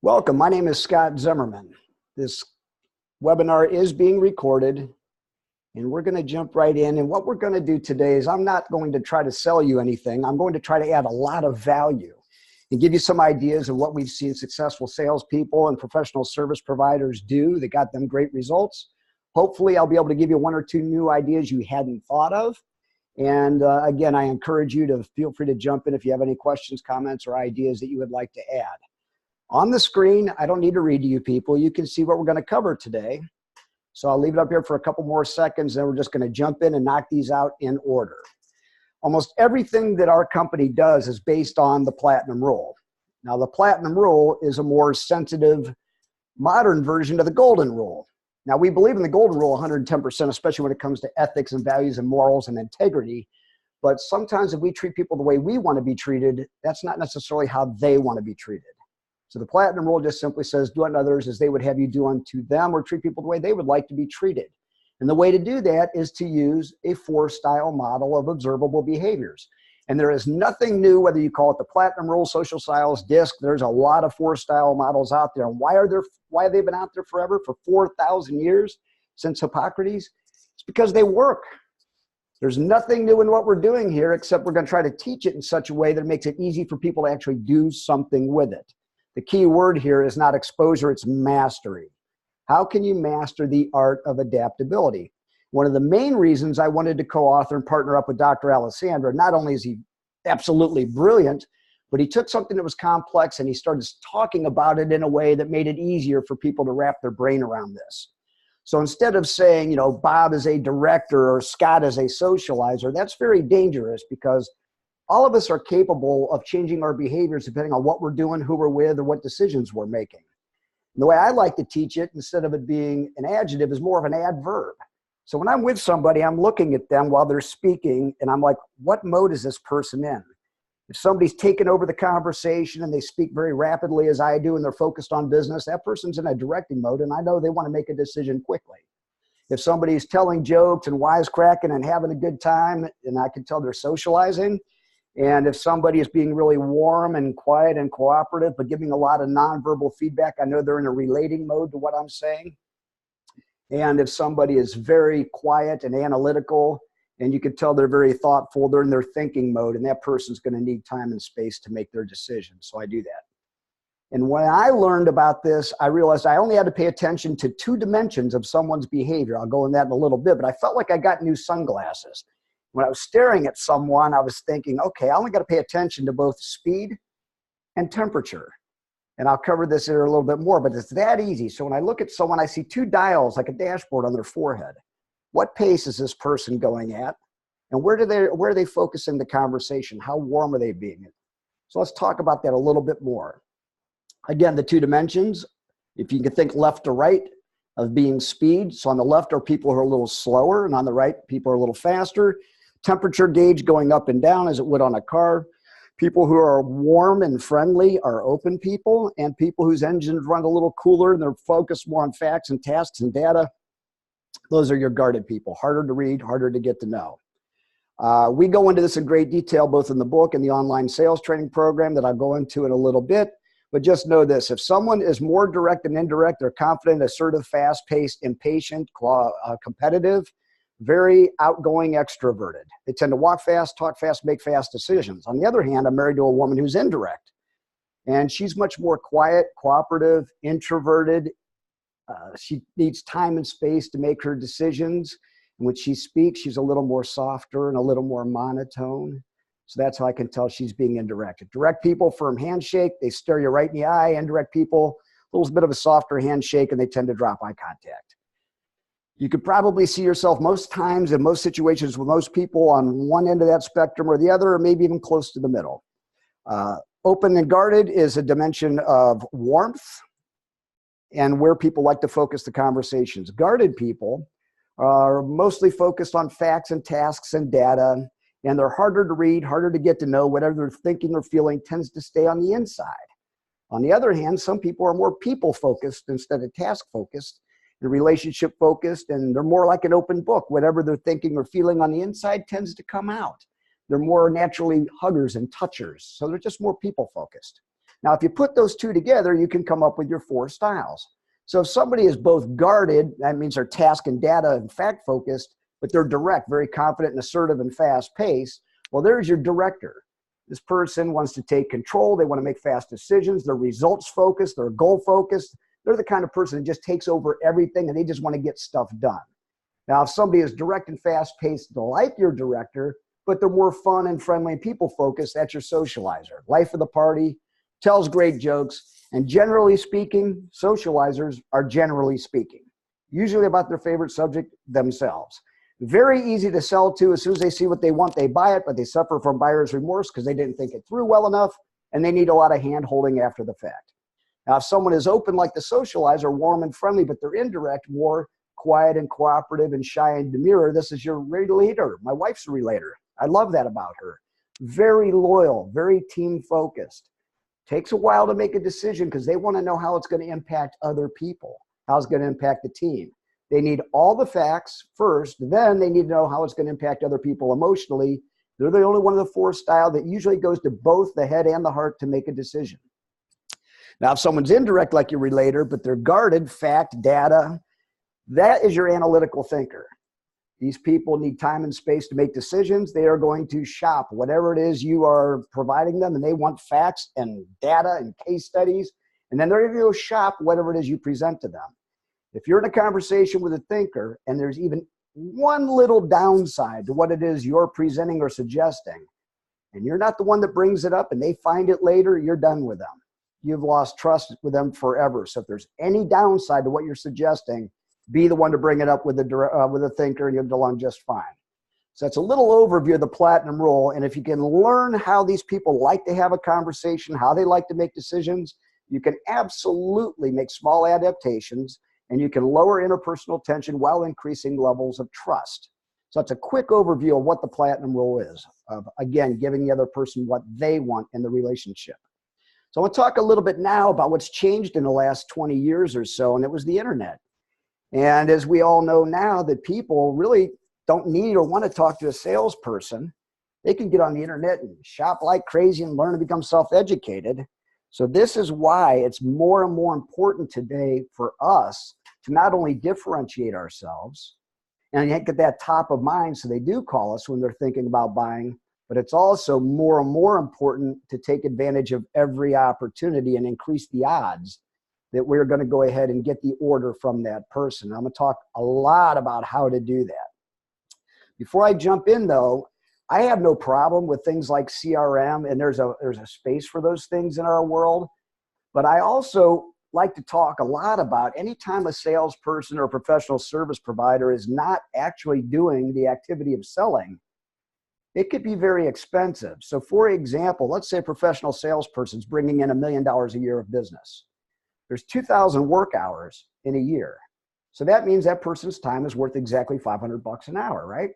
Welcome, my name is Scott Zimmerman. This webinar is being recorded and we're going to jump right in. And what we're going to do today is I'm not going to try to sell you anything. I'm going to try to add a lot of value and give you some ideas of what we've seen successful salespeople and professional service providers do that got them great results. Hopefully, I'll be able to give you one or two new ideas you hadn't thought of. And again, I encourage you to feel free to jump in if you have any questions, comments, or ideas that you would like to add. On the screen, I don't need to read to you people. You can see what we're going to cover today. So I'll leave it up here for a couple more seconds, then we're just going to jump in and knock these out in order. Almost everything that our company does is based on the Platinum Rule. Now, the Platinum Rule is a more sensitive, modern version of the Golden Rule. Now, we believe in the Golden Rule 110%, especially when it comes to ethics and values and morals and integrity. But sometimes if we treat people the way we want to be treated, that's not necessarily how they want to be treated. So the Platinum Rule just simply says, do unto others as they would have you do unto them, or treat people the way they would like to be treated. And the way to do that is to use a 4-style model of observable behaviors. And there is nothing new, whether you call it the Platinum Rule, social styles, DISC, there's a lot of 4-style models out there. And why have they been out there forever, for 4,000 years, since Hippocrates? It's because they work. There's nothing new in what we're doing here, except we're going to try to teach it in such a way that it makes it easy for people to actually do something with it. The key word here is not exposure, it's mastery. How can you master the art of adaptability? One of the main reasons I wanted to co-author and partner up with Dr. Alessandra, not only is he absolutely brilliant, but he took something that was complex and he started talking about it in a way that made it easier for people to wrap their brain around this. So instead of saying, you know, Bob is a director or Scott is a socializer, that's very dangerous, because all of us are capable of changing our behaviors depending on what we're doing, who we're with, or what decisions we're making. And the way I like to teach it, instead of it being an adjective, is more of an adverb. So when I'm with somebody, I'm looking at them while they're speaking, and I'm like, what mode is this person in? If somebody's taken over the conversation and they speak very rapidly as I do and they're focused on business, that person's in a directing mode, and I know they want to make a decision quickly. If somebody's telling jokes and wisecracking and having a good time, and I can tell they're socializing. And if somebody is being really warm and quiet and cooperative, but giving a lot of nonverbal feedback, I know they're in a relating mode to what I'm saying. And if somebody is very quiet and analytical, and you can tell they're very thoughtful, they're in their thinking mode, and that person's going to need time and space to make their decisions. So I do that. And when I learned about this, I realized I only had to pay attention to 2 dimensions of someone's behavior. I'll go in that in a little bit, but I felt like I got new sunglasses. When I was staring at someone, I was thinking, okay, I only got to pay attention to both speed and temperature. And I'll cover this here a little bit more, but it's that easy. So when I look at someone, I see 2 dials like a dashboard on their forehead. What pace is this person going at? And where are they focusing the conversation? How warm are they being? So let's talk about that a little bit more. Again, the 2 dimensions, if you can think left to right, of being speed. So on the left are people who are a little slower, and on the right, people are a little faster. Temperature gauge going up and down as it would on a car. People who are warm and friendly are open people, and people whose engines run a little cooler and they're focused more on facts and tasks and data, those are your guarded people. Harder to read, harder to get to know. We go into this in great detail, both in the book and the online sales training program that I'll go into in a little bit. But just know this, if someone is more direct and indirect, they're confident, assertive, fast-paced, impatient, competitive, very outgoing, extroverted. They tend to walk fast, talk fast, make fast decisions. On the other hand, I'm married to a woman who's indirect. And she's much more quiet, cooperative, introverted. She needs time and space to make her decisions. And when she speaks, she's a little more softer and a little more monotone. So that's how I can tell she's being indirect. Direct people, firm handshake, they stare you right in the eye. Indirect people, a little bit of a softer handshake, and they tend to drop eye contact. You could probably see yourself most times in most situations with most people on one end of that spectrum or the other, or maybe even close to the middle. Open and guarded is a dimension of warmth and where people like to focus the conversations. Guarded people are mostly focused on facts and tasks and data, and they're harder to read, harder to get to know. Whatever they're thinking or feeling tends to stay on the inside. On the other hand, some people are more people-focused instead of task-focused, and relationship-focused, and they're more like an open book. Whatever they're thinking or feeling on the inside tends to come out. They're more naturally huggers and touchers. So they're just more people focused. Now, if you put those two together, you can come up with your 4 styles. So if somebody is both guarded, that means they're task and data and fact focused, but they're direct, very confident and assertive and fast paced. Well, there's your director. This person wants to take control. They want to make fast decisions. They're results focused. They're goal focused. They're the kind of person that just takes over everything and they just want to get stuff done. Now, if somebody is direct and fast paced, like your director, but they're more fun and friendly and people focused, that's your socializer. Life of the party, tells great jokes. And generally speaking, socializers are generally speaking, usually about their favorite subject themselves. Very easy to sell to. As soon as they see what they want, they buy it, but they suffer from buyer's remorse because they didn't think it through well enough, and they need a lot of hand-holding after the fact. Now, if someone is open like the socializer, warm and friendly, but they're indirect, more quiet and cooperative and shy and demure, this is your relator. My wife's a relator. I love that about her. Very loyal, very team-focused. Takes a while to make a decision because they want to know how it's going to impact other people, how it's going to impact the team. They need all the facts first, then they need to know how it's going to impact other people emotionally. They're the only one of the 4 style that usually goes to both the head and the heart to make a decision. Now, if someone's indirect like your relator, but they're guarded, fact, data, that is your analytical thinker. These people need time and space to make decisions. They are going to shop whatever it is you are providing them, and they want facts and data and case studies, and then they're going to go shop whatever it is you present to them. If you're in a conversation with a thinker and there's even one little downside to what it is you're presenting or suggesting, and you're not the one that brings it up and they find it later, you're done with them. You've lost trust with them forever. So if there's any downside to what you're suggesting, be the one to bring it up with a thinker and you'll get along just fine. So that's a little overview of the platinum rule. And if you can learn how these people like to have a conversation, how they like to make decisions, you can absolutely make small adaptations and you can lower interpersonal tension while increasing levels of trust. So it's a quick overview of what the platinum rule is, of, again, giving the other person what they want in the relationship. So I want to talk a little bit now about what's changed in the last 20 years or so, and it was the internet. And as we all know now that people really don't need or want to talk to a salesperson, they can get on the internet and shop like crazy and learn to become self-educated. So this is why it's more and more important today for us to not only differentiate ourselves and get that top of mind so they do call us when they're thinking about buying, but it's also more and more important to take advantage of every opportunity and increase the odds that we're going to go ahead and get the order from that person. I'm going to talk a lot about how to do that. Before I jump in though, I have no problem with things like CRM, and there's a space for those things in our world. But I also like to talk a lot about anytime a salesperson or a professional service provider is not actually doing the activity of selling, it could be very expensive. So for example, let's say a professional salesperson is bringing in $1 million a year of business. There's 2,000 work hours in a year. So that means that person's time is worth exactly $500 an hour, right?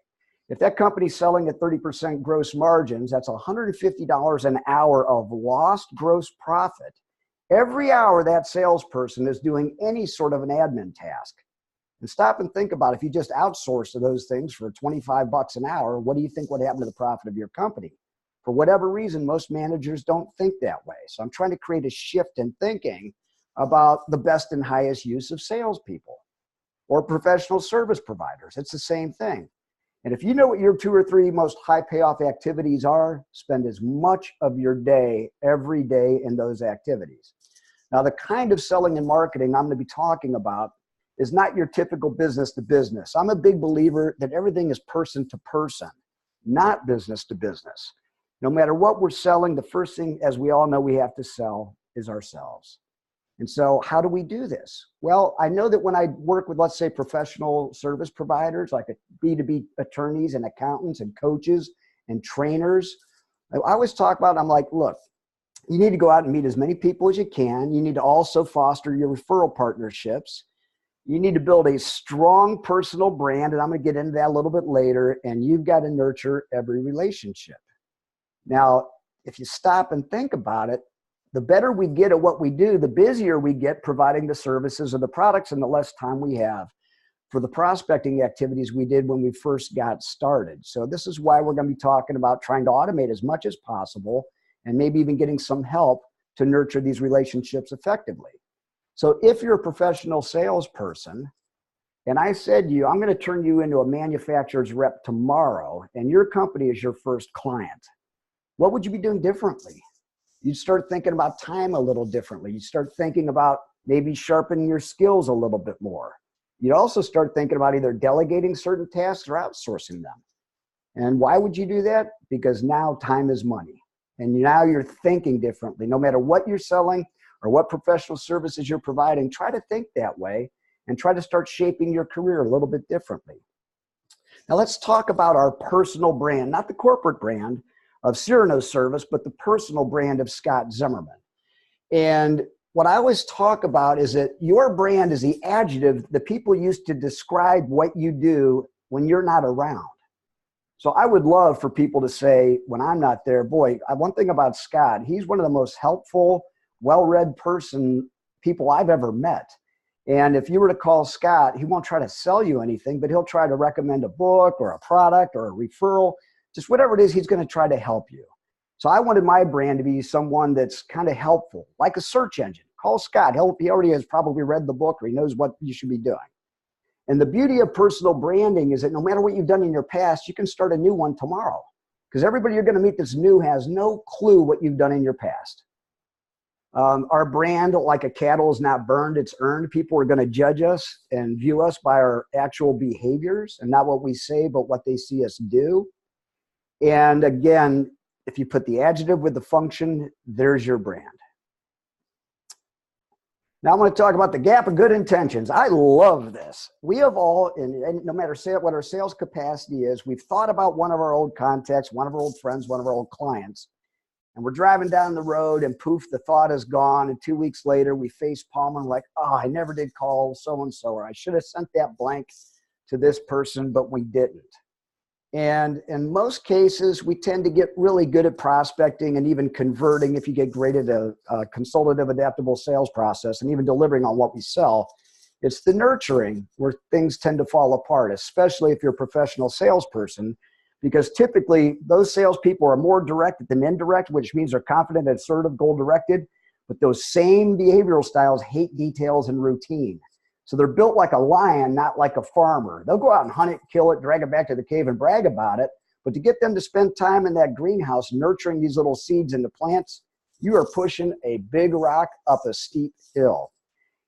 If that company's selling at 30% gross margins, that's $150 an hour of lost gross profit. Every hour that salesperson is doing any sort of an admin task. And stop and think about if you just outsource those things for $25 an hour, what do you think would happen to the profit of your company? For whatever reason, most managers don't think that way. So I'm trying to create a shift in thinking about the best and highest use of salespeople or professional service providers. It's the same thing. And if you know what your 2 or 3 most high payoff activities are, spend as much of your day every day in those activities. Now, the kind of selling and marketing I'm going to be talking about is not your typical business to business. I'm a big believer that everything is person to person, not business to business. No matter what we're selling, the first thing, as we all know, we have to sell is ourselves. And so how do we do this? Well, I know that when I work with, let's say, professional service providers, like B2B attorneys and accountants and coaches and trainers, I always talk about, I'm like, look, you need to go out and meet as many people as you can. You need to also foster your referral partnerships. You need to build a strong personal brand, and I'm going to get into that a little bit later, and you've got to nurture every relationship. Now, if you stop and think about it, the better we get at what we do, the busier we get providing the services or the products and the less time we have for the prospecting activities we did when we first got started. So this is why we're going to be talking about trying to automate as much as possible and maybe even getting some help to nurture these relationships effectively. So if you're a professional salesperson, and I said to you, I'm going to turn you into a manufacturer's rep tomorrow, and your company is your first client, what would you be doing differently? You'd start thinking about time a little differently. You'd start thinking about maybe sharpening your skills a little bit more. You'd also start thinking about either delegating certain tasks or outsourcing them. And why would you do that? Because now time is money. And now you're thinking differently. No matter what you're selling or what professional services you're providing, try to think that way and try to start shaping your career a little bit differently. Now let's talk about our personal brand, not the corporate brand of Cyrano Service, but the personal brand of Scott Zimmerman. And what I always talk about is that your brand is the adjective that people use to describe what you do when you're not around. So I would love for people to say, when I'm not there, boy, one thing about Scott, he's one of the most helpful, well-read people I've ever met. And if you were to call Scott, he won't try to sell you anything, but he'll try to recommend a book or a product or a referral, just whatever it is, he's going to try to help you. So I wanted my brand to be someone that's kind of helpful, like a search engine. Call Scott. He already has probably read the book or he knows what you should be doing. And the beauty of personal branding is that no matter what you've done in your past, you can start a new one tomorrow. Because everybody you're going to meet that's new has no clue what you've done in your past. Our brand, like a cattle, is not burned, it's earned. People are going to judge us and view us by our actual behaviors and not what we say, but what they see us do. And again, if you put the adjective with the function, there's your brand. Now I'm going to talk about the gap of good intentions. I love this. We have all, and no matter what our sales capacity is, we've thought about one of our old contacts, one of our old friends, one of our old clients, and we're driving down the road and poof, the thought is gone. And 2 weeks later, we face palm and like, oh, I never did call so-and-so, or I should have sent that blank to this person, but we didn't. And in most cases, we tend to get really good at prospecting and even converting if you get great at a consultative, adaptable sales process and even delivering on what we sell. It's the nurturing where things tend to fall apart, especially if you're a professional salesperson, because typically those salespeople are more directed than indirect, which means they're confident, assertive, goal-directed, but those same behavioral styles hate details and routine. So they're built like a lion, not like a farmer. They'll go out and hunt it, kill it, drag it back to the cave and brag about it. But to get them to spend time in that greenhouse nurturing these little seeds into plants, you are pushing a big rock up a steep hill.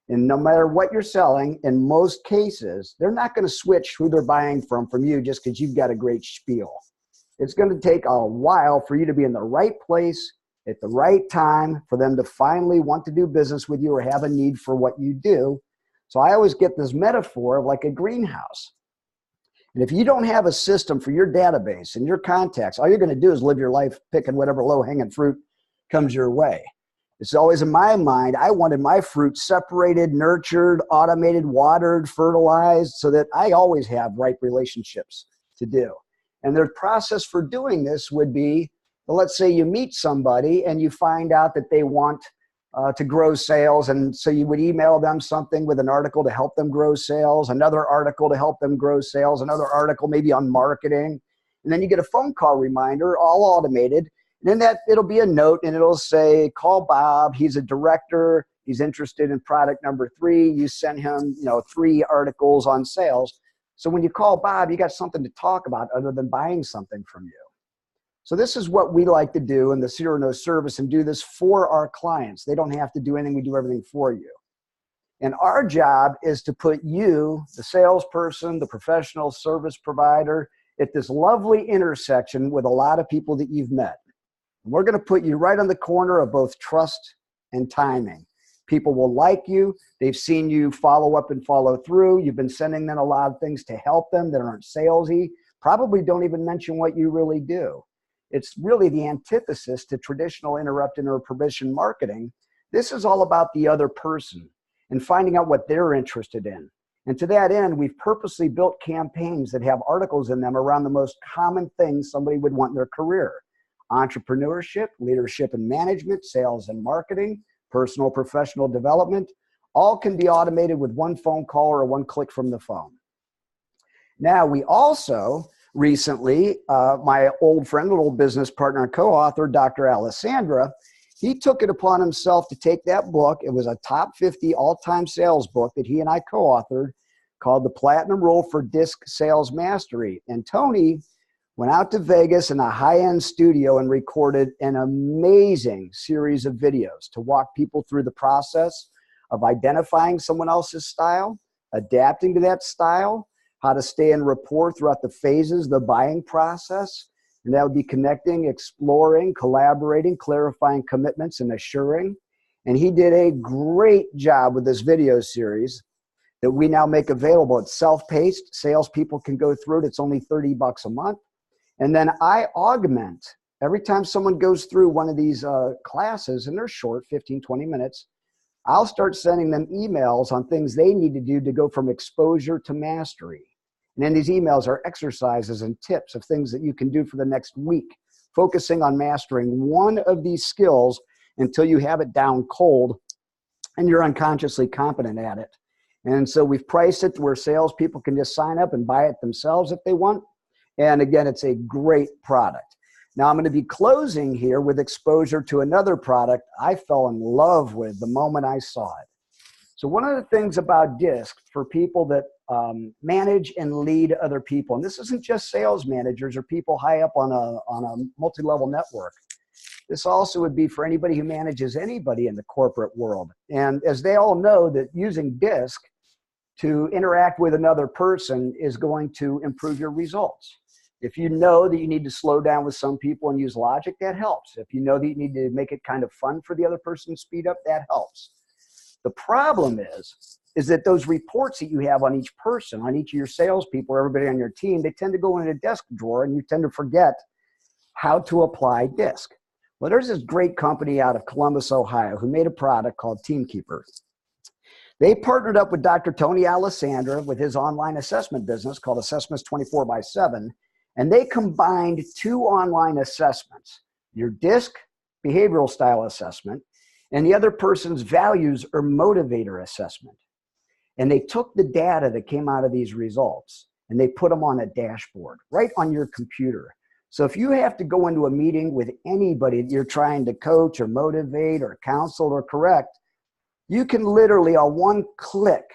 And no matter what you're selling, in most cases, they're not going to switch who they're buying from you just because you've got a great spiel. It's going to take a while for you to be in the right place at the right time for them to finally want to do business with you or have a need for what you do. So I always get this metaphor of like a greenhouse. And if you don't have a system for your database and your contacts, all you're going to do is live your life picking whatever low-hanging fruit comes your way. It's always in my mind, I wanted my fruit separated, nurtured, automated, watered, fertilized, so that I always have ripe relationships to do. And the process for doing this would be, well, let's say you meet somebody and you find out that they want to grow sales. And so you would email them something with an article to help them grow sales, another article to help them grow sales, another article maybe on marketing. And then you get a phone call reminder, all automated. And then it'll be a note and it'll say, call Bob. He's a director. He's interested in product number 3. You send him, 3 articles on sales. So when you call Bob, you got something to talk about other than buying something from you. So this is what we like to do in the Cyrano Service and do this for our clients. They don't have to do anything. We do everything for you. And our job is to put you, the salesperson, the professional service provider, at this lovely intersection with a lot of people that you've met. And we're going to put you right on the corner of both trust and timing. People will like you. They've seen you follow up and follow through. You've been sending them a lot of things to help them that aren't salesy. Probably don't even mention what you really do. It's really the antithesis to traditional interrupted or permission marketing. This is all about the other person and finding out what they're interested in. And to that end, we've purposely built campaigns that have articles in them around the most common things somebody would want in their career. Entrepreneurship, leadership and management, sales and marketing, personal professional development, all can be automated with one phone call or one click from the phone. Now, we also recently, my old friend, little business partner and co-author, Dr. Alessandra, he took it upon himself to take that book. It was a top 50 all-time sales book that he and I co-authored called The Platinum Rule for Disc Sales Mastery. And Tony went out to Vegas in a high-end studio and recorded an amazing series of videos to walk people through the process of identifying someone else's style, adapting to that style, how to stay in rapport throughout the phases of the buying process. And that would be connecting, exploring, collaborating, clarifying commitments, and assuring. And he did a great job with this video series that we now make available. It's self-paced. Salespeople can go through it. It's only $30 a month. And then I augment every time someone goes through one of these classes, and they're short, 15, 20 minutes, I'll start sending them emails on things they need to do to go from exposure to mastery. And then these emails are exercises and tips of things that you can do for the next week, focusing on mastering one of these skills until you have it down cold and you're unconsciously competent at it. And so we've priced it to where salespeople can just sign up and buy it themselves if they want. And again, it's a great product. Now I'm going to be closing here with exposure to another product I fell in love with the moment I saw it. So one of the things about DISC for people that manage and lead other people, and this isn't just sales managers or people high up on a multi-level network. This also would be for anybody who manages anybody in the corporate world. And as they all know, that using DISC to interact with another person is going to improve your results. If you know that you need to slow down with some people and use logic, that helps. If you know that you need to make it kind of fun for the other person to speed up, that helps. The problem is that those reports that you have on each person, on each of your salespeople, or everybody on your team, they tend to go in a desk drawer and you tend to forget how to apply DISC. Well, there's this great company out of Columbus, Ohio, who made a product called Teamkeeper. They partnered up with Dr. Tony Alessandra with his online assessment business called Assessments 24/7, and they combined two online assessments, your DISC behavioral style assessment and the other person's values or motivator assessment. And they took the data that came out of these results and they put them on a dashboard right on your computer. So if you have to go into a meeting with anybody that you're trying to coach or motivate or counsel or correct, you can literally on one click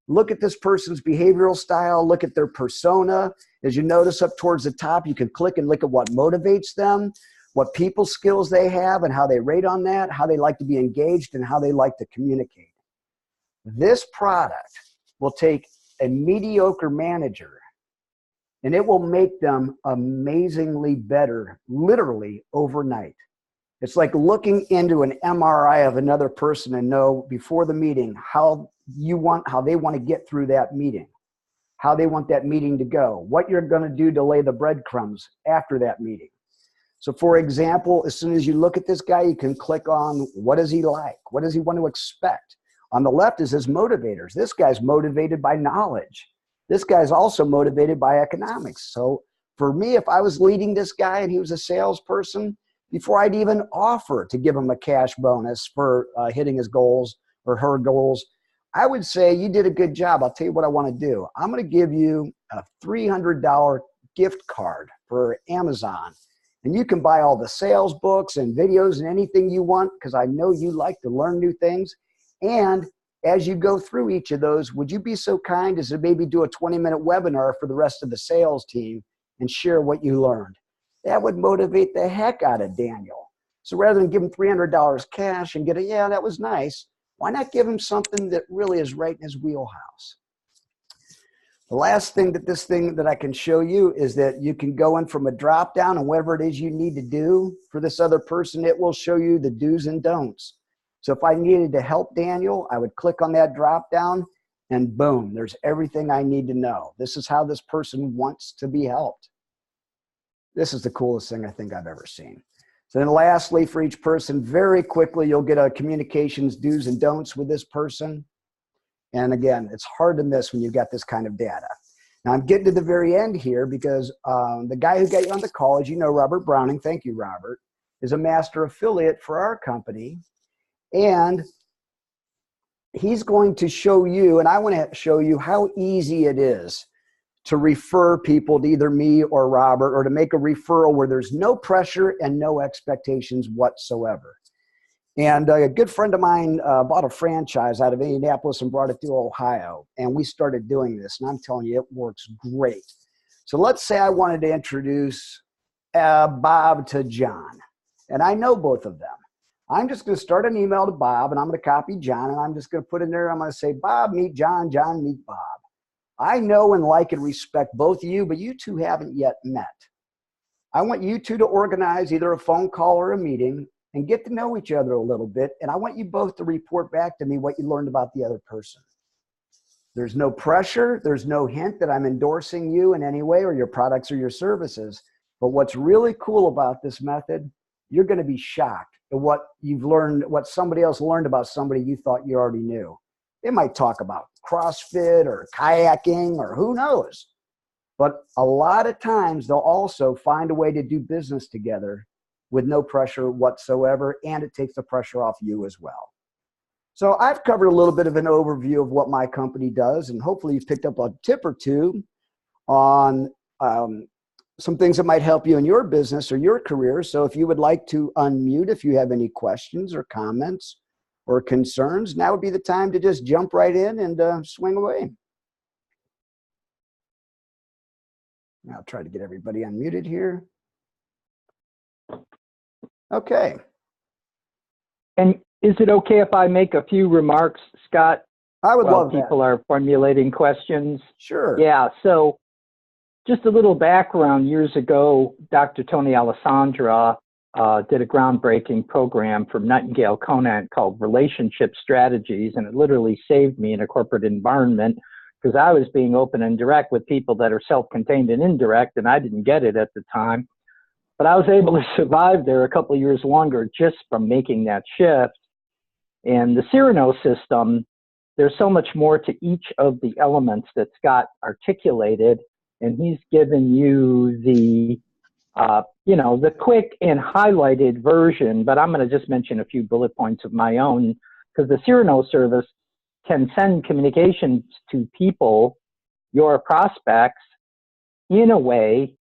look at this person's behavioral style, look at their persona. As you notice up towards the top, you can click and look at what motivates them, what people skills they have and how they rate on that, how they like to be engaged and how they like to communicate. This product will take a mediocre manager and it will make them amazingly better, literally overnight. It's like looking into an MRI of another person and know before the meeting how they want to get through that meeting, how they want that meeting to go, what you're going to do to lay the breadcrumbs after that meeting. So for example, as soon as you look at this guy, you can click on what does he like? What does he want to expect? On the left is his motivators. This guy's motivated by knowledge. This guy's also motivated by economics. So for me, if I was leading this guy and he was a salesperson, before I'd even offer to give him a cash bonus for hitting his goals or her goals, I would say, you did a good job. I'll tell you what I want to do. I'm going to give you a $300 gift card for Amazon. And you can buy all the sales books and videos and anything you want because I know you like to learn new things. And as you go through each of those, would you be so kind as to maybe do a 20-minute webinar for the rest of the sales team and share what you learned? That would motivate the heck out of Daniel. So rather than give him $300 cash and get a, yeah, that was nice, why not give him something that really is right in his wheelhouse? The last thing that I can show you is that you can go in from a drop down and whatever it is you need to do for this other person, it will show you the do's and don'ts. So if I needed to help Daniel, I would click on that drop down and boom, there's everything I need to know. This is how this person wants to be helped. This is the coolest thing I think I've ever seen. So then lastly, for each person, very quickly, you'll get a communications do's and don'ts with this person. And again, it's hard to miss when you've got this kind of data. Now I'm getting to the very end here because the guy who got you on the call, as you know, Robert Browning, thank you, Robert, is a master affiliate for our company. And he's going to show you, and I want to show you how easy it is to refer people to either me or Robert, or to make a referral where there's no pressure and no expectations whatsoever. And a good friend of mine bought a franchise out of Indianapolis and brought it to Ohio. And we started doing this. And I'm telling you, it works great. So let's say I wanted to introduce Bob to John. And I know both of them. I'm just going to start an email to Bob, and I'm going to copy John. And I'm just going to put in there, I'm going to say, Bob, meet John. John, meet Bob. I know and like and respect both of you, but you two haven't yet met. I want you two to organize either a phone call or a meeting and get to know each other a little bit. And I want you both to report back to me what you learned about the other person. There's no pressure. There's no hint that I'm endorsing you in any way or your products or your services. But what's really cool about this method, you're going to be shocked at what you've learned, what somebody else learned about somebody you thought you already knew. They might talk about CrossFit or kayaking or who knows. But a lot of times they'll also find a way to do business together with no pressure whatsoever, and it takes the pressure off you as well. So I've covered a little bit of an overview of what my company does, and hopefully you've picked up a tip or two on some things that might help you in your business or your career. So if you would like to unmute, if you have any questions or comments or concerns, now would be the time to just jump right in and swing away. I'll try to get everybody unmuted here. Okay. And is it okay if I make a few remarks, Scott? I would love that. People are formulating questions. Sure. Yeah, so just a little background. Years ago, Dr. Tony Alessandra did a groundbreaking program from Nightingale Conant called Relationship Strategies, and it literally saved me in a corporate environment because I was being open and direct with people that are self-contained and indirect, and I didn't get it at the time. But I was able to survive there a couple of years longer just from making that shift. And the Cyrano system, there's so much more to each of the elements that Scott articulated, and he's given you the, the quick and highlighted version, but I'm going to just mention a few bullet points of my own, because the Cyrano service can send communications to people, your prospects, in a way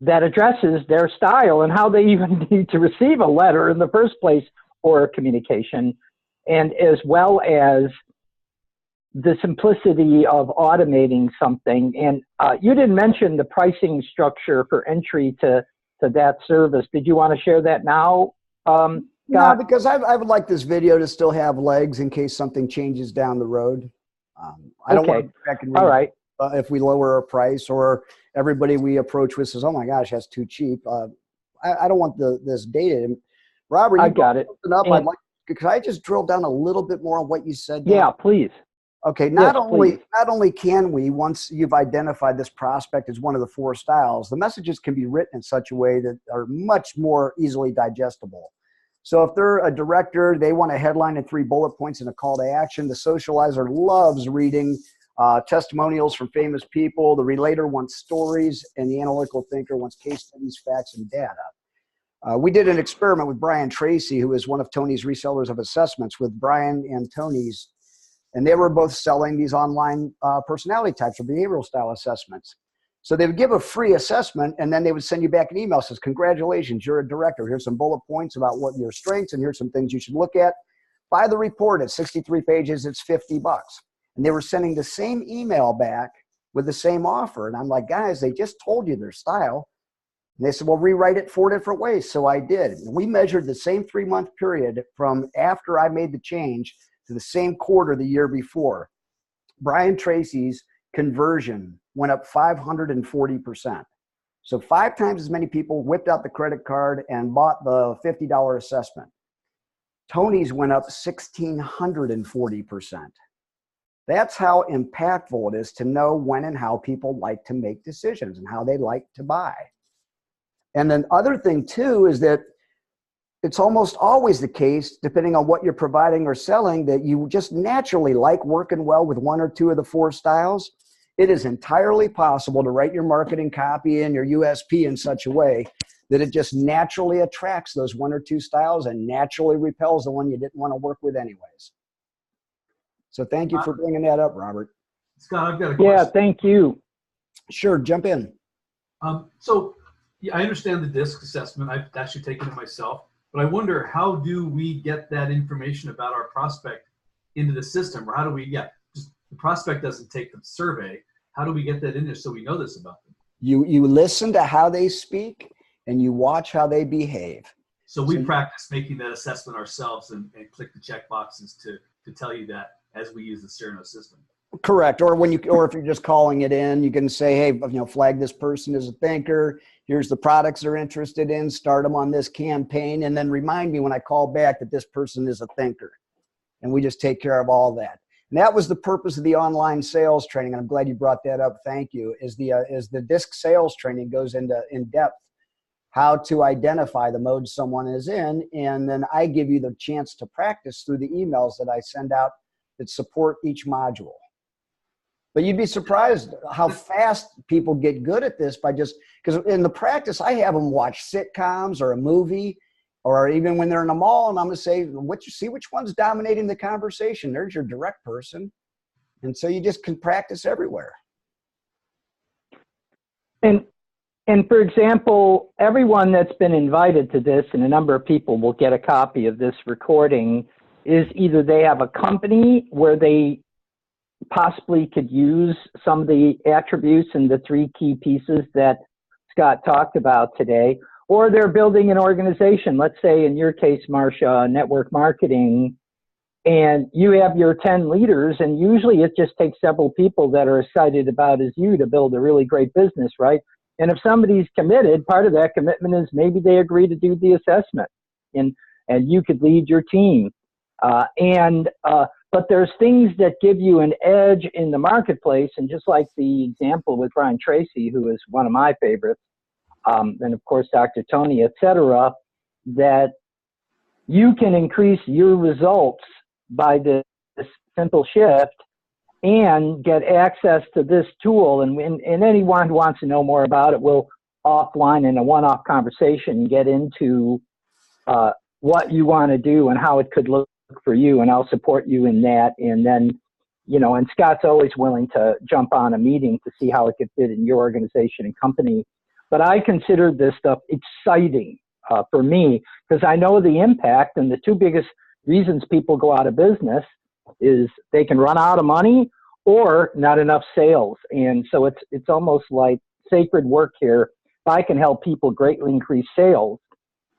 that addresses their style and how they even need to receive a letter in the first place or a communication, and as well as the simplicity of automating something. And you didn't mention the pricing structure for entry to that service. Did you want to share that now? No, because I would like this video to still have legs in case something changes down the road. I don't want to back and all right. If we lower our price or everybody we approach with says, oh my gosh, that's too cheap. I don't want this dated. Robert, you I got it. Up. I'd like, could I just drill down a little bit more on what you said? Yeah, please. Okay, not only can we, once you've identified this prospect as one of the 4 styles, the messages can be written in such a way that are much more easily digestible. So if they're a director, they want a headline and 3 bullet points and a call to action. The socializer loves reading testimonials from famous people. The relator wants stories, and the analytical thinker wants case studies, facts, and data. We did an experiment with Brian Tracy, who is one of Tony's resellers of assessments, with Brian and Tony's, and they were both selling these online personality types or behavioral style assessments. So they would give a free assessment, and then they would send you back an email that says, congratulations, you're a director. Here's some bullet points about what your strengths, and here's some things you should look at. Buy the report. It's 63 pages. It's $50. And they were sending the same email back with the same offer. And I'm like, guys, they just told you their style. And they said, well, rewrite it 4 different ways. So I did. And we measured the same 3-month period from after I made the change to the same quarter the year before. Brian Tracy's conversion went up 540%. So 5 times as many people whipped out the credit card and bought the $50 assessment. Tony's went up 1,640%. That's how impactful it is to know when and how people like to make decisions and how they like to buy. And then other thing too is that it's almost always the case, depending on what you're providing or selling, that you just naturally like working well with 1 or 2 of the 4 styles. It is entirely possible to write your marketing copy and your USP in such a way that it just naturally attracts those 1 or 2 styles and naturally repels the one you didn't want to work with anyways. So thank you for bringing that up, Robert. Scott, I've got a question. Yeah, thank you. Sure, jump in. So yeah, I understand the DISC assessment. I've actually taken it myself, but I wonder, how do we get that information about our prospect into the system? Or how do we, just the prospect doesn't take the survey. How do we get that in there so we know this about them? You listen to how they speak and you watch how they behave. So we practice making that assessment ourselves and click the check boxes to tell you that as we use the Cyrano system. Correct. Or if you're just calling it in, you can say, hey, flag this person as a thinker. Here's the products they're interested in. Start them on this campaign, and then remind me when I call back that this person is a thinker. And we just take care of all that. And that was the purpose of the online sales training. And I'm glad you brought that up. Thank you. Is the DISC sales training goes in depth how to identify the mode someone is in, and then I give you the chance to practice through the emails that I send out that support each module. But you'd be surprised how fast people get good at this by just, because in the practice, I have them watch sitcoms or a movie, or even when they're in a mall, and I'm going to say, see which one's dominating the conversation. There's your direct person. And so you just can practice everywhere. And for example, everyone that's been invited to this, and a number of people will get a copy of this recording, is either they have a company where they possibly could use some of the attributes and the 3 key pieces that Scott talked about today, or they're building an organization. Let's say in your case, Marcia, network marketing, and you have your 10 leaders, and usually it just takes several people that are excited about as you to build a really great business, right? And if somebody's committed, part of that commitment is maybe they agree to do the assessment, and you could lead your team. But there's things that give you an edge in the marketplace, and just like the example with Brian Tracy, who is one of my favorites, and of course Dr. Tony, et cetera, that you can increase your results by this simple shift and get access to this tool. And anyone who wants to know more about it will offline in a one-off conversation get into what you want to do and how it could look for you, and I'll support you in that. And then, and Scott's always willing to jump on a meeting to see how it could fit in your organization and company. But I consider this stuff exciting for me, because I know the impact, and the 2 biggest reasons people go out of business is they can run out of money or not enough sales. And so it's almost like sacred work here. If I can help people greatly increase sales,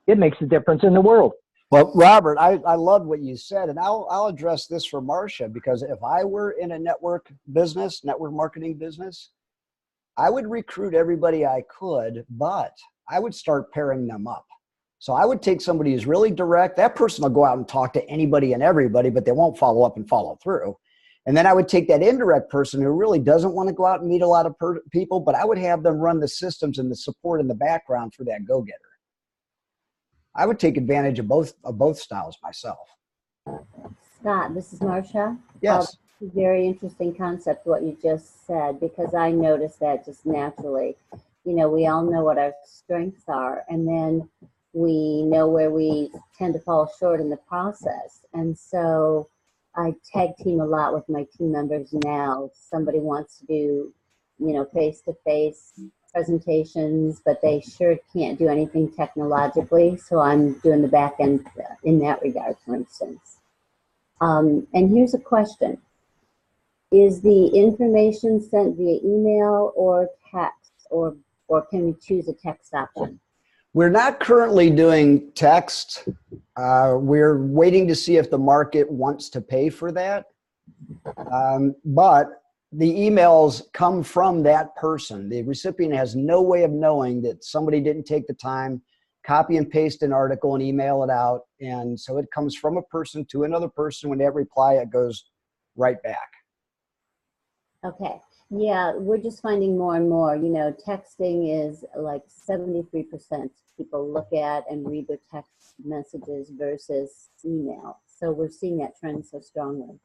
it makes a difference in the world. Well, Robert, I love what you said, and I'll address this for Marcia, because if I were in a network marketing business, I would recruit everybody I could, but I would start pairing them up. So I would take somebody who's really direct. That person will go out and talk to anybody and everybody, but they won't follow up and follow through. And then I would take that indirect person who really doesn't want to go out and meet a lot of people, but I would have them run the systems and the support in the background for that go-getter. I would take advantage of both styles myself. Scott, this is Marcia. Yes. Very interesting concept, what you just said, because I noticed that just naturally. We all know what our strengths are, and then we know where we tend to fall short in the process. And so I tag team a lot with my team members now. Somebody wants to do, face-to-face presentations, but they sure can't do anything technologically. So I'm doing the back end in that regard, for instance. And here's a question. Is the information sent via email or text, or can we choose a text option? We're not currently doing text. We're waiting to see if the market wants to pay for that. But the emails come from that person. The recipient has no way of knowing that somebody didn't take the time, copy and paste an article and email it out. And so it comes from a person to another person. When they reply, it goes right back. Okay. Yeah, we're just finding more and more, texting is like 73% people look at and read their text messages versus email. So we're seeing that trend so strongly.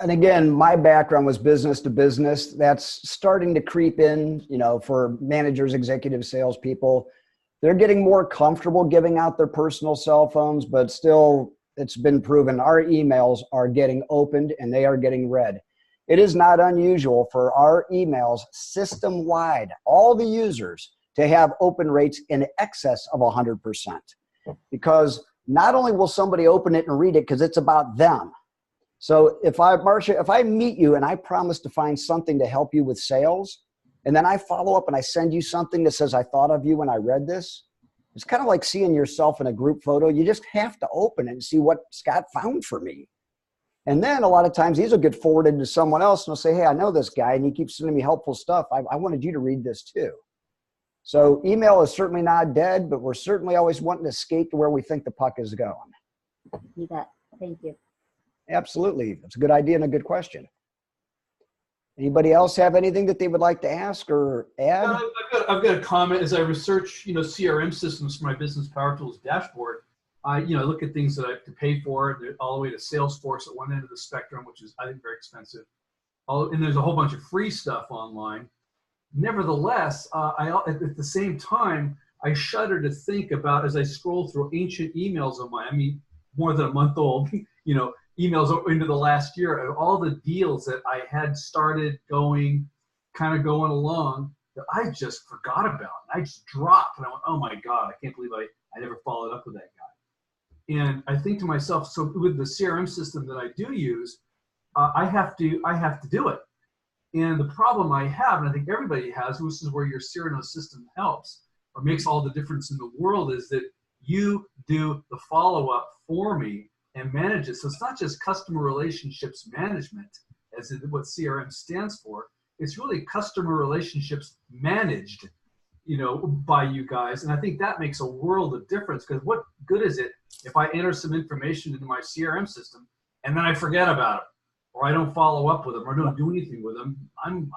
And again, my background was business to business. That's starting to creep in, for managers, executives, salespeople. They're getting more comfortable giving out their personal cell phones, but still it's been proven our emails are getting opened and they are getting read. It is not unusual for our emails system-wide, all the users, to have open rates in excess of 100%. Because not only will somebody open it and read it because it's about them. So Marcia, if I meet you and I promise to find something to help you with sales, and then I follow up and I send you something that says, I thought of you when I read this, it's kind of like seeing yourself in a group photo. You just have to open it and see what Scott found for me. And then a lot of times these will get forwarded to someone else and they'll say, hey, I know this guy and he keeps sending me helpful stuff. I wanted you to read this too. So email is certainly not dead, but we're certainly always wanting to skate to where we think the puck is going. You bet. Thank you. Absolutely. That's a good idea and a good question. Anybody else have anything that they would like to ask or add? I've got a comment. As I research, CRM systems for my business power tools dashboard, I look at things that I have to pay for, all the way to Salesforce at one end of the spectrum, which is, I think, very expensive. And there's a whole bunch of free stuff online. Nevertheless, at the same time, I shudder to think about, as I scroll through ancient emails of mine, more than a month old, emails into the last year, and all the deals that I had started going along that I just forgot about. And I just dropped, and I went, oh my God, I can't believe I never followed up with that guy. And I think to myself, so with the CRM system that I do use, I have to do it. And the problem I have, and I think everybody has, this is where your Cyrano system helps or makes all the difference in the world, is that you do the follow-up for me and manage it. So it's not just customer relationships management, as what CRM stands for. It's really customer relationships managed, by you guys. And I think that makes a world of difference, because what good is it if I enter some information into my CRM system and then I forget about it, or I don't follow up with them, or don't do anything with them? And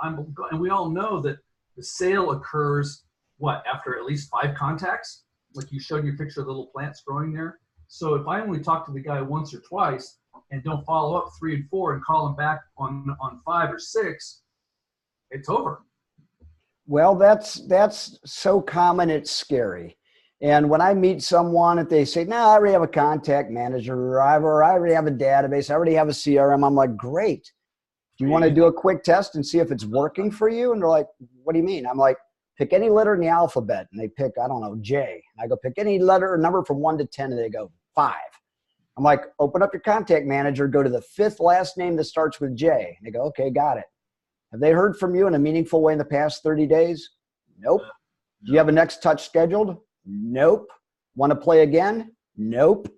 we all know that the sale occurs, after at least 5 contacts? Like you showed your picture of the little plants growing there. So if I only talk to the guy once or twice and don't follow up 3 and 4 and call him back on 5 or 6, it's over. Well, that's so common, it's scary. And when I meet someone, if they say, no, I already have a contact manager, or I already have a database, I already have a CRM, I'm like, great. Do you want to do a quick test and see if it's working for you? And they're like, what do you mean? I'm like, pick any letter in the alphabet. And they pick, I don't know, J. And I go, pick any letter or number from 1 to 10. And they go, 5. I'm like, open up your contact manager, go to the 5th last name that starts with J. And they go, okay, got it. Have they heard from you in a meaningful way in the past 30 days? Nope. Do you have a next touch scheduled? Nope. Want to play again? Nope.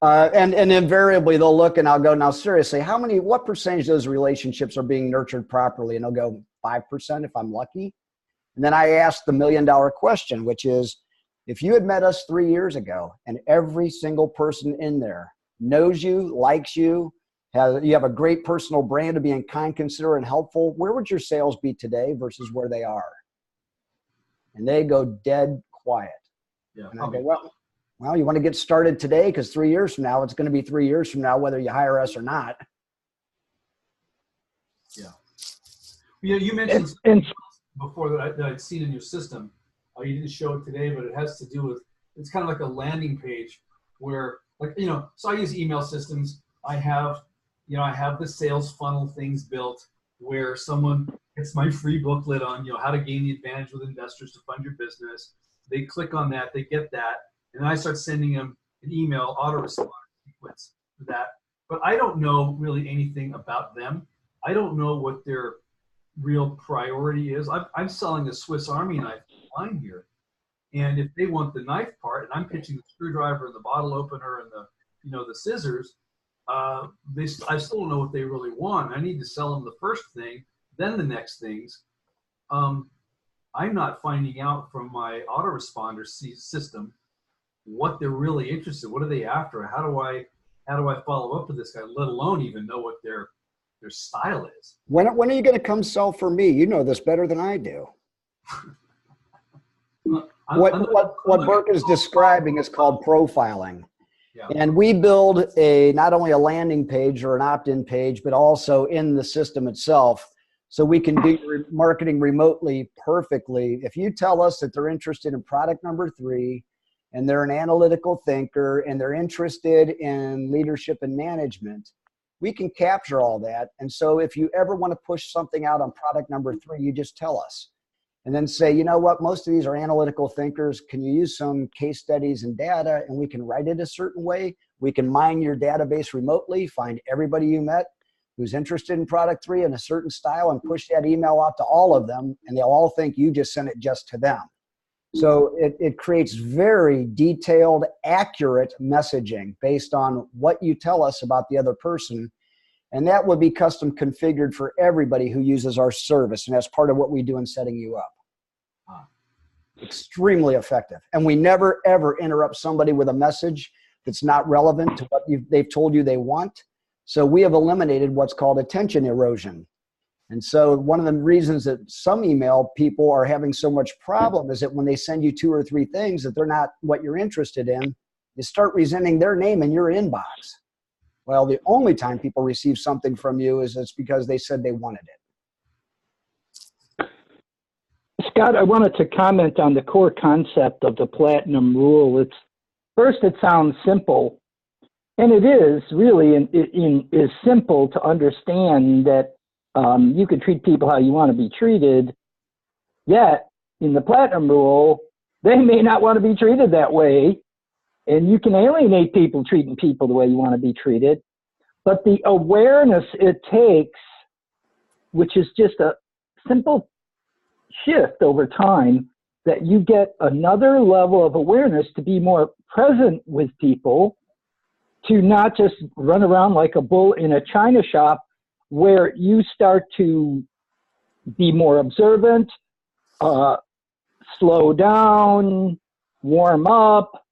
And invariably they'll look and I'll go, now seriously, what percentage of those relationships are being nurtured properly? And they'll go 5% if I'm lucky. And then I ask the $1 million question, which is, if you had met us 3 years ago and every single person in there knows you, likes you, you have a great personal brand of being kind, considerate, and helpful, where would your sales be today versus where they are? And they go dead quiet. Yeah. And I go, well, you want to get started today, because 3 years from now, it's going to be 3 years from now, whether you hire us or not. Yeah. You mentioned before that I'd seen in your system. You didn't show it today, but it has to do with, it's kind of like a landing page where, so I use email systems. I have the sales funnel things built where someone gets my free booklet on, how to gain the advantage with investors to fund your business. They click on that, they get that, and I start sending them an email autoresponder sequence for that. But I don't know really anything about them. I don't know what their real priority is. I'm selling a Swiss Army knife line here. And if they want the knife part, and I'm pitching the screwdriver and the bottle opener and the scissors, I still don't know what they really want. I need to sell them the first thing, then the next things. I'm not finding out from my autoresponder system what they're really interested in. What are they after? How do I follow up with this guy, let alone even know what their style is? When are you going to come sell for me? You know this better than I do. What Burke is describing is called profiling. Yeah. And we build not only a landing page or an opt-in page, but also in the system itself, so we can do marketing remotely perfectly. If you tell us that they're interested in product number 3 and they're an analytical thinker and they're interested in leadership and management, we can capture all that. And so if you ever want to push something out on product number 3, you just tell us. And then say, you know what, most of these are analytical thinkers. Can you use some case studies and data, and we can write it a certain way? We can mine your database remotely, find everybody you met who's interested in product 3 in a certain style, and push that email out to all of them, and they'll all think you just sent it just to them. So it creates very detailed, accurate messaging based on what you tell us about the other person. And that would be custom configured for everybody who uses our service. And that's part of what we do in setting you up. Extremely effective. And we never, ever interrupt somebody with a message that's not relevant to what they've told you they want. So we have eliminated what's called attention erosion. And so one of the reasons that some email people are having so much problem is that when they send you 2 or 3 things that they're not what you're interested in, you start resenting their name in your inbox. Well, the only time people receive something from you is it's because they said they wanted it. Scott, I wanted to comment on the core concept of the platinum rule. First, it sounds simple, and it is really is simple to understand that you can treat people how you want to be treated, yet in the platinum rule, they may not want to be treated that way, and you can alienate people treating people the way you want to be treated. But the awareness it takes, which is just a simple shift over time, that you get another level of awareness to be more present with people, to not just run around like a bull in a china shop, where you start to be more observant, slow down, warm up,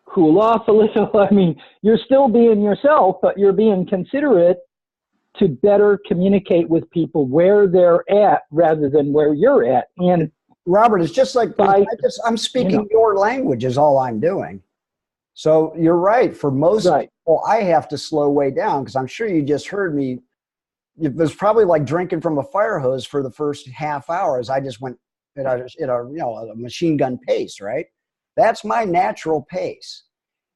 cool off a little. I mean, you're still being yourself, but you're being considerate to better communicate with people where they're at rather than where you're at. And Robert, it's just like I'm speaking your language is all I'm doing. So you're right. For most people, I have to slow way down, because I'm sure you just heard me. It was probably like drinking from a fire hose for the first half hour as I just went at a machine gun pace, right? That's my natural pace.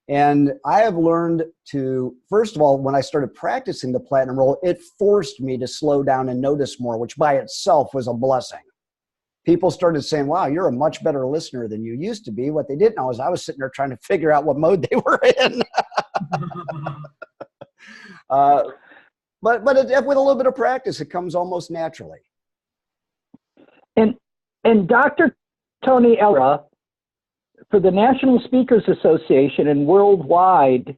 And I have learned to, first of all, when I started practicing the platinum rule, it forced me to slow down and notice more, which by itself was a blessing. People started saying, wow, you're a much better listener than you used to be. What they didn't know is I was sitting there trying to figure out what mode they were in. But with a little bit of practice, it comes almost naturally. And Dr. Tony Ella, for the National Speakers Association and worldwide,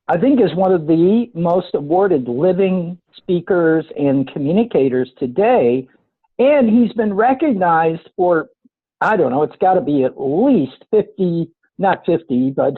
I think is one of the most awarded living speakers and communicators today. And he's been recognized for, I don't know, it's got to be at least 50, not 50, but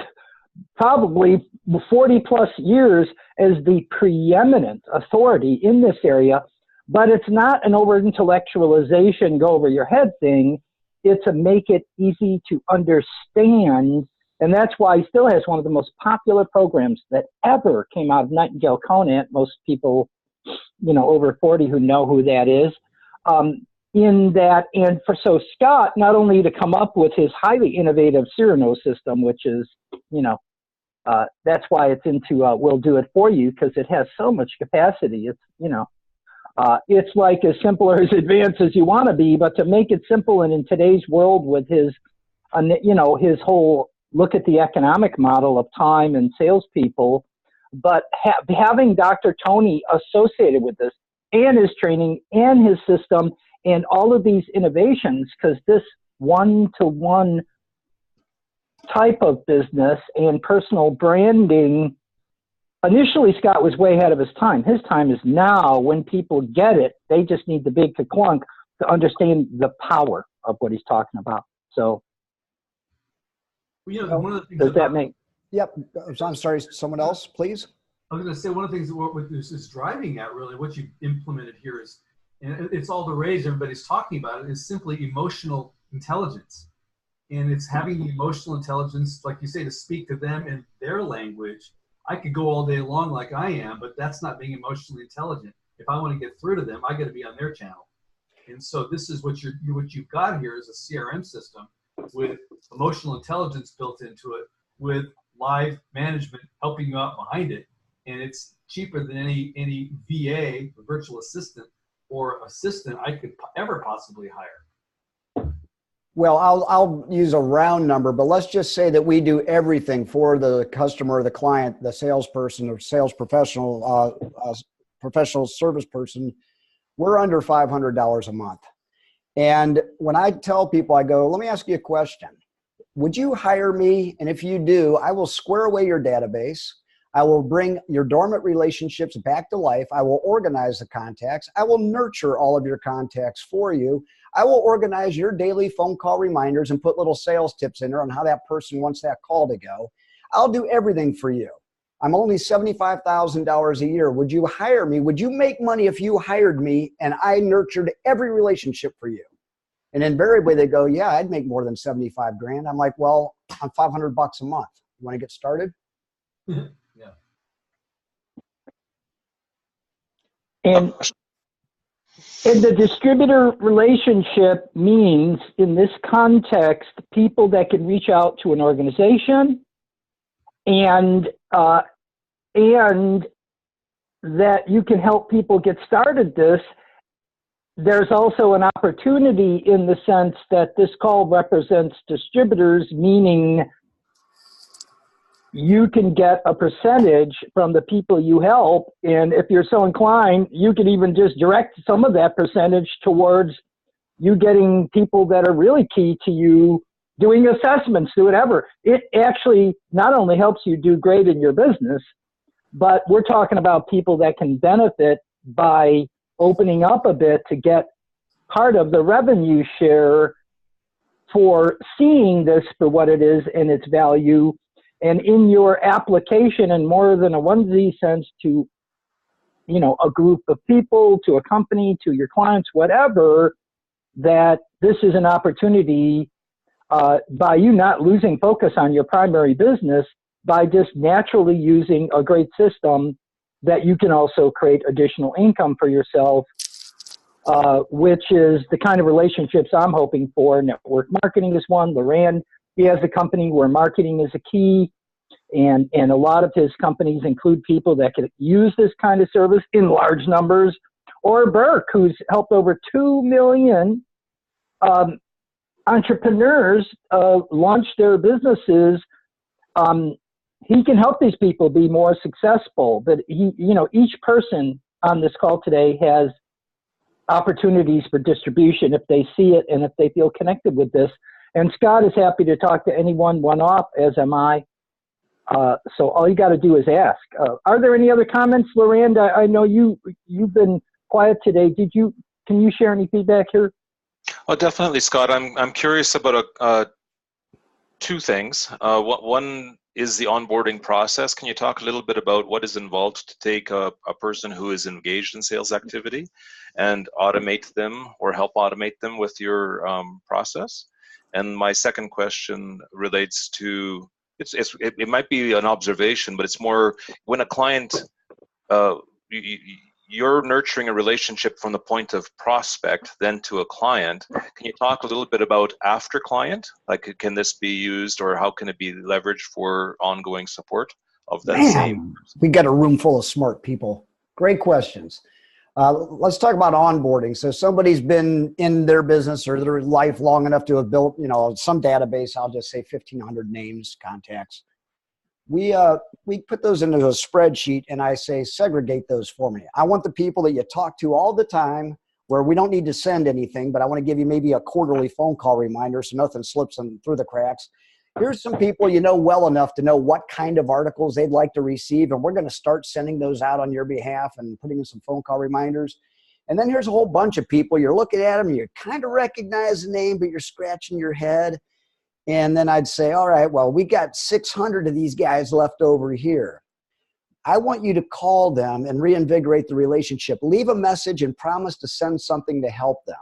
probably 40 plus years as the preeminent authority in this area. But it's not an over intellectualization, go over your head thing. It's a make it easy to understand. And that's why he still has one of the most popular programs that ever came out of Nightingale Conant. Most people, over 40 who know who that is. In that, and so Scott, not only to come up with his highly innovative Cyrano system, which is, that's why it's into we'll do it for you, because it has so much capacity. It's, it's like as simple or as advanced as you want to be, but to make it simple, and in today's world with his, his whole look at the economic model of time and salespeople, but having Dr. Tony associated with this and his training and his system and all of these innovations, because this one-to-one type of business and personal branding, initially Scott was way ahead of his time. His time is now. When people get it, they just need the big clunk to understand the power of what he's talking about. So, one of the things does that make? Yep. I'm sorry, someone else, please. I was going to say, one of the things that what this is driving at, really, what you've implemented here is, and it's all the rage, everybody's talking about it, is simply emotional intelligence. And it's having the emotional intelligence, like you say, to speak to them in their language. I could go all day long like I am, but that's not being emotionally intelligent. If I want to get through to them, I got to be on their channel. And so this is what you've got here is a CRM system with emotional intelligence built into it, with live management helping you out behind it. And it's cheaper than any VA, virtual assistant, or assistant I could ever possibly hire. Well, I'll use a round number, but let's just say that we do everything for the customer, the client, the salesperson, or sales professional, professional service person. We're under $500 a month. And when I tell people, I go, let me ask you a question. Would you hire me? And if you do, I will square away your database. I will bring your dormant relationships back to life. I will organize the contacts. I will nurture all of your contacts for you. I will organize your daily phone call reminders and put little sales tips in there on how that person wants that call to go. I'll do everything for you. I'm only $75,000 a year. Would you hire me? Would you make money if you hired me and I nurtured every relationship for you? And invariably they go, yeah, I'd make more than 75 grand. I'm like, well, I'm $500 a month. You want to get started? Yeah. And the distributor relationship means, in this context, people that can reach out to an organization and that you can help people get started this. There's also an opportunity in the sense that this call represents distributors, meaning you can get a percentage from the people you help. And if you're so inclined, you can even just direct some of that percentage towards you getting people that are really key to you doing assessments, do whatever. It actually not only helps you do great in your business, but we're talking about people that can benefit by opening up a bit to get part of the revenue share for seeing this for what it is and its value. And in your application, in more than a onesie sense, to, you know, a group of people, to a company, to your clients, whatever, that this is an opportunity by you not losing focus on your primary business, by just naturally using a great system that you can also create additional income for yourself, which is the kind of relationships I'm hoping for. Network marketing is one. Loran, he has a company where marketing is a key, and a lot of his companies include people that can use this kind of service in large numbers. Or Burke, who's helped over 2 million entrepreneurs launch their businesses. He can help these people be more successful. But he, you know, each person on this call today has opportunities for distribution if they see it and if they feel connected with this. And Scott is happy to talk to anyone one-off, as am I. So all you got to do is ask. Are there any other comments, Loranda? I know you've been quiet today. Can you share any feedback here? Oh, definitely, Scott. I'm curious about two things. One is the onboarding process. Can you talk a little bit about what is involved to take a person who is engaged in sales activity and automate them or help automate them with your process? And my second question relates to, it might be an observation, but it's more when a client, you're nurturing a relationship from the point of prospect then to a client. Can you talk a little bit about after client? Like, can this be used, or how can it be leveraged for ongoing support of that same? We got a room full of smart people. Great questions. Let's talk about onboarding. So somebody's been in their business or their life long enough to have built, you know, some database. I'll just say 1,500 names, contacts. We put those into a spreadsheet, and I say, segregate those for me. I want the people that you talk to all the time, where we don't need to send anything, but I want to give you maybe a quarterly phone call reminder so nothing slips through the cracks. Here's some people you know well enough to know what kind of articles they'd like to receive, and we're going to start sending those out on your behalf and putting in some phone call reminders. And then here's a whole bunch of people. You're looking at them, you kind of recognize the name, but you're scratching your head. And then I'd say, all right, well, we got 600 of these guys left over here. I want you to call them and reinvigorate the relationship. Leave a message and promise to send something to help them.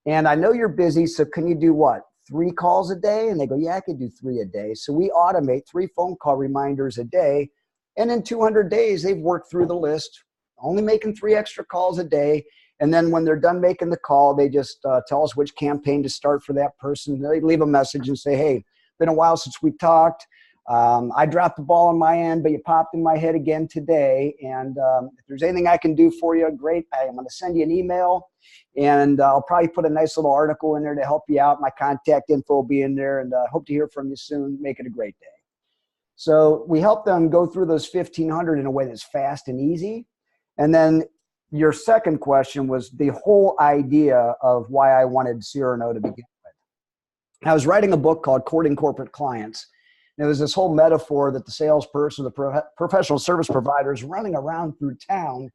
And I know you're busy, so can you do what? 3 calls a day? And they go, yeah, I could do 3 a day. So we automate 3 phone call reminders a day. And in 200 days, they've worked through the list, only making 3 extra calls a day. And then when they're done making the call, they just tell us which campaign to start for that person. They leave a message and say, hey, been a while since we talked. I dropped the ball on my end, but you popped in my head again today. And if there's anything I can do for you, great. I'm going to send you an email, and I'll probably put a nice little article in there to help you out. My contact info will be in there, and hope to hear from you soon. Make it a great day. So we help them go through those 1,500 in a way that's fast and easy. And then your second question was the whole idea of why I wanted Cyrano to begin with. I was writing a book called Courting Corporate Clients. And it was this whole metaphor that the salesperson, the professional service provider is running around through town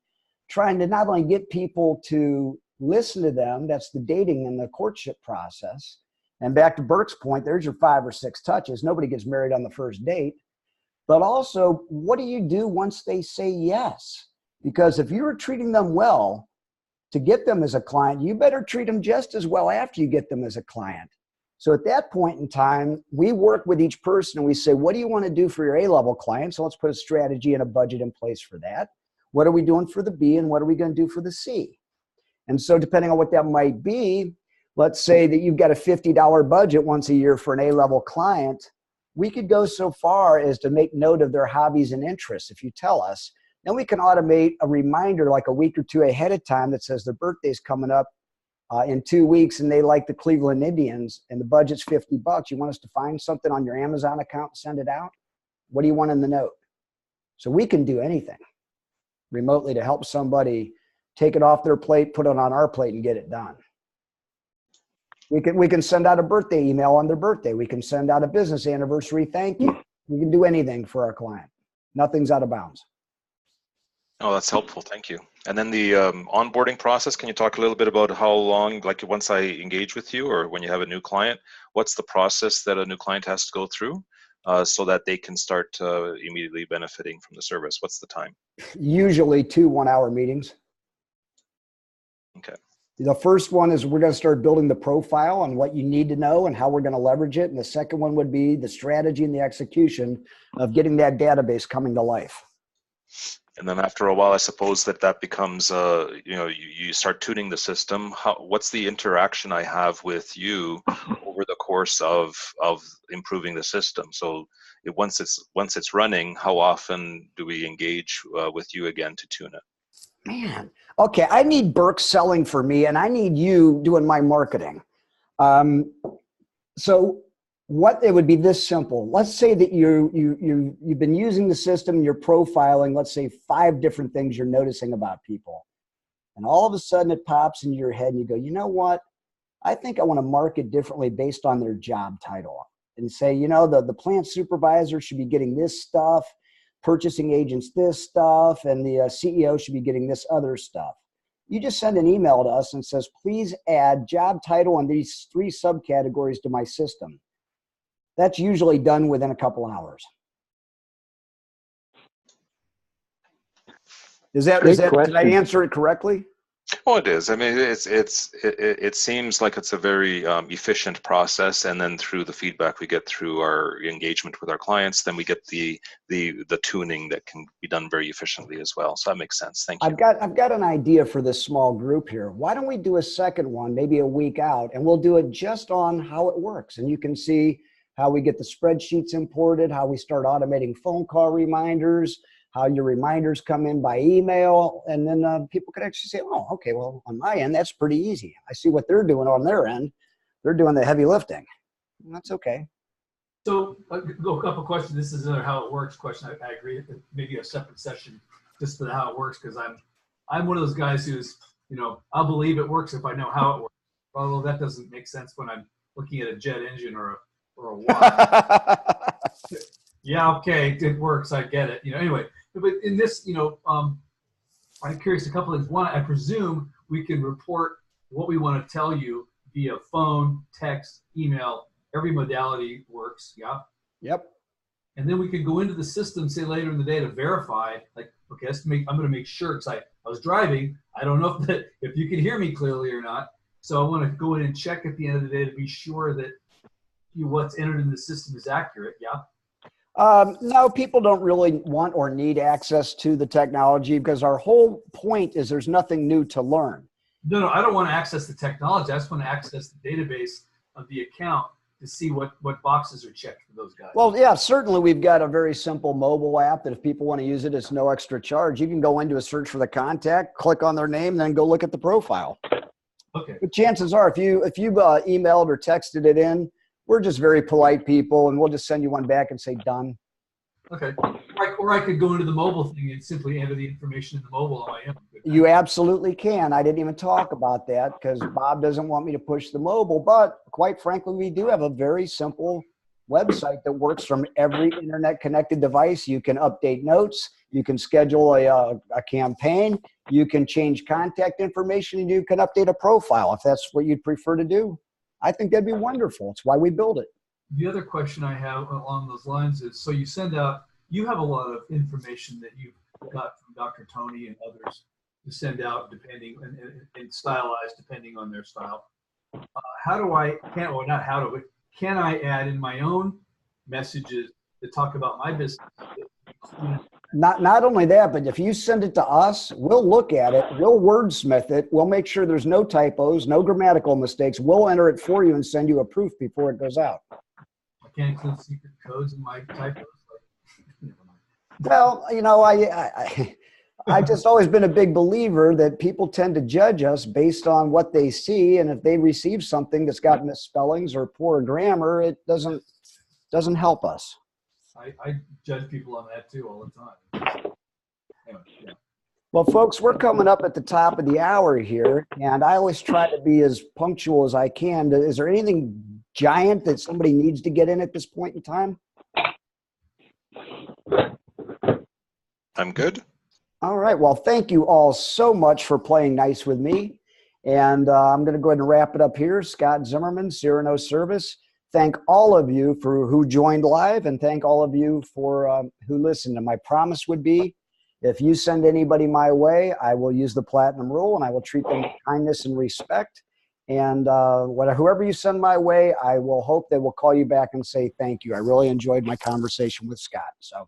trying to not only get people to listen to them, that's the dating and the courtship process. And back to Burke's point, there's your 5 or 6 touches. Nobody gets married on the first date. But also, what do you do once they say yes? Because if you're treating them well to get them as a client, you better treat them just as well after you get them as a client. So at that point in time, we work with each person and we say, what do you want to do for your A-level clients? So let's put a strategy and a budget in place for that. What are we doing for the B, and what are we going to do for the C? And so depending on what that might be, let's say that you've got a $50 budget once a year for an A-level client. We could go so far as to make note of their hobbies and interests if you tell us. Then we can automate a reminder like a week or 2 ahead of time that says their birthday's coming up in 2 weeks and they like the Cleveland Indians and the budget's $50. You want us to find something on your Amazon account and send it out? What do you want in the note? So we can do anything remotely to help somebody take it off their plate, put it on our plate, and get it done. We can send out a birthday email on their birthday. We can send out a business anniversary thank you. We can do anything for our client. Nothing's out of bounds. Oh, that's helpful. Thank you. And then the onboarding process, can you talk a little bit about how long, like once I engage with you or when you have a new client, what's the process that a new client has to go through so that they can start immediately benefiting from the service? What's the time? Usually 2 one-hour meetings. Okay. The first one is we're going to start building the profile on what you need to know and how we're going to leverage it. And the second one would be the strategy and the execution of getting that database coming to life. And then after a while, I suppose that becomes, you start tuning the system. What's the interaction I have with you over the course of improving the system? So once it's running, how often do we engage with you again to tune it? Man, okay, I need Burke selling for me, and I need you doing my marketing. So what it would be this simple. Let's say that you've been using the system and you're profiling, let's say 5 different things you're noticing about people. And all of a sudden it pops into your head and you go, you know what? I think I want to market differently based on their job title. And say, the plant supervisor should be getting this stuff, purchasing agents this stuff, and the CEO should be getting this other stuff. You just send an email to us and says, please add job title and these 3 subcategories to my system. That's usually done within a couple hours. Did I answer it correctly? Oh, it is. I mean, it seems like it's a very efficient process, and then through the feedback we get through our engagement with our clients, then we get the tuning that can be done very efficiently as well. So that makes sense. Thank you. I've got an idea for this small group here. Why don't we do a second one, maybe a week out, and we'll do it just on how it works, and you can see how we get the spreadsheets imported, how we start automating phone call reminders, how your reminders come in by email, and then people could actually say, oh, okay, well, on my end, that's pretty easy. I see what they're doing on their end. They're doing the heavy lifting. That's okay. So a couple questions. This is another how it works question. I agree. Maybe a separate session just for the how it works, because I'm one of those guys who's, I'll believe it works if I know how it works. Although that doesn't make sense when I'm looking at a jet engine or a water. Yeah, okay, it works. I get it. Anyway, but in this, I'm curious a couple things. One, I presume we can report what we want to tell you via phone, text, email. Every modality works. Yeah. Yep. And then we can go into the system, say later in the day, to verify. Like, okay, I'm going to make sure, because I was driving. I don't know if you can hear me clearly or not. So I want to go in and check at the end of the day to be sure that what's entered in the system is accurate. Yeah. No, people don't really want or need access to the technology, because our whole point is there's nothing new to learn. No, I don't want to access the technology. I just want to access the database of the account to see what boxes are checked for those guys. Well, yeah, certainly we've got a very simple mobile app that if people want to use it, it's no extra charge. You can go into a search for the contact, click on their name, then go look at the profile. Okay. But chances are, if you emailed or texted it in, we're just very polite people, and we'll just send you one back and say done. Okay. Or I could go into the mobile thing and simply enter the information in the mobile on my own. You absolutely can. I didn't even talk about that because Bob doesn't want me to push the mobile. But quite frankly, we do have a very simple website that works from every internet-connected device. You can update notes. You can schedule a campaign. You can change contact information, and you can update a profile if that's what you'd prefer to do. I think that'd be wonderful. It's why we build it. The other question I have along those lines is, so you send out, you have a lot of information that you've got from Dr. Tony and others to send out depending and stylized depending on their style. Can I add in my own messages that talk about my business? Not only that, but if you send it to us, we'll look at it, we'll wordsmith it, we'll make sure there's no typos, no grammatical mistakes. We'll enter it for you and send you a proof before it goes out. I can't include secret codes in my typos. Never mind. Well, you know, I've just always been a big believer that people tend to judge us based on what they see, and if they receive something that's got misspellings or poor grammar, it doesn't help us. I judge people on that too all the time. Anyway, yeah. Well, folks, we're coming up at the top of the hour here, and I always try to be as punctual as I can. Is there anything giant that somebody needs to get in at this point in time? I'm good. All right. Well, thank you all so much for playing nice with me. And I'm going to go ahead and wrap it up here. Scott Zimmerman, Cyrano Service. Thank all of you for who joined live, and thank all of you for who listened. And my promise would be, if you send anybody my way, I will use the platinum rule, and I will treat them with kindness and respect. And whoever you send my way, I will hope they will call you back and say thank you. I really enjoyed my conversation with Scott. So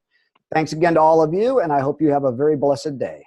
thanks again to all of you, and I hope you have a very blessed day.